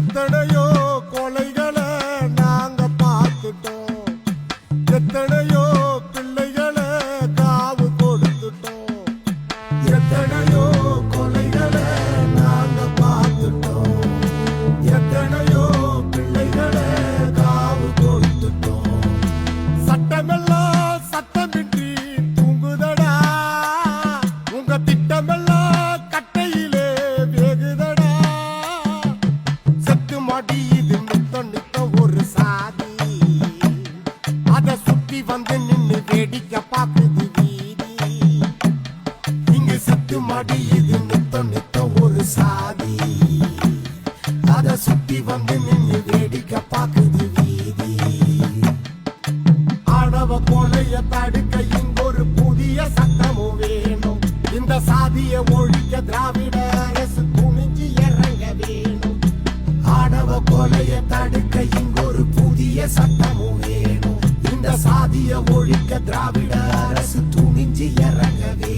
எத்தனையோ கொலைகளை நாங்க பார்த்துட்டோம், எத்தனையோ பிள்ளைகளை காவு கொடுத்துட்டோம், எத்தனையோ கொலைகளை நாங்க பார்த்துட்டோம், எத்தனையோ பிள்ளைகளை காவு கொடுத்துட்டோம். சட்டமெல்லாம் சட்டமின்றி தூங்குதடா, உங்க திட்டமெல்லாம் கட்டையிலே வேகுதடா. செத்து மடியுது நித்தம் நித்தம் ஒரு சாதி, அத சுத்தி வந்து நின்னு வேடிக்கை பார்க்குது வீதி. இங்க செத்து மடியுது நித்தம் நித்தம் ஒரு சாதி, அத சுத்தி வந்து நின்னு வேடிக்கை பார்க்குது வீதி. ஆணவ கொலைய தடுக்க இங்கொரு புதிய சட்டமும் வேணும். இந்த சாதிய ஒழிக்க திராவிட அரசு துணிஞ்சு இறங்க வேணும். ஆணவ கொலைய தடுக்க இங்கொரு புதிய சட்டமும் வேணும். இந்த சாதிய ஒழிக்க திராவிட அரசு துணிஞ்சு இறங்க வேணும்.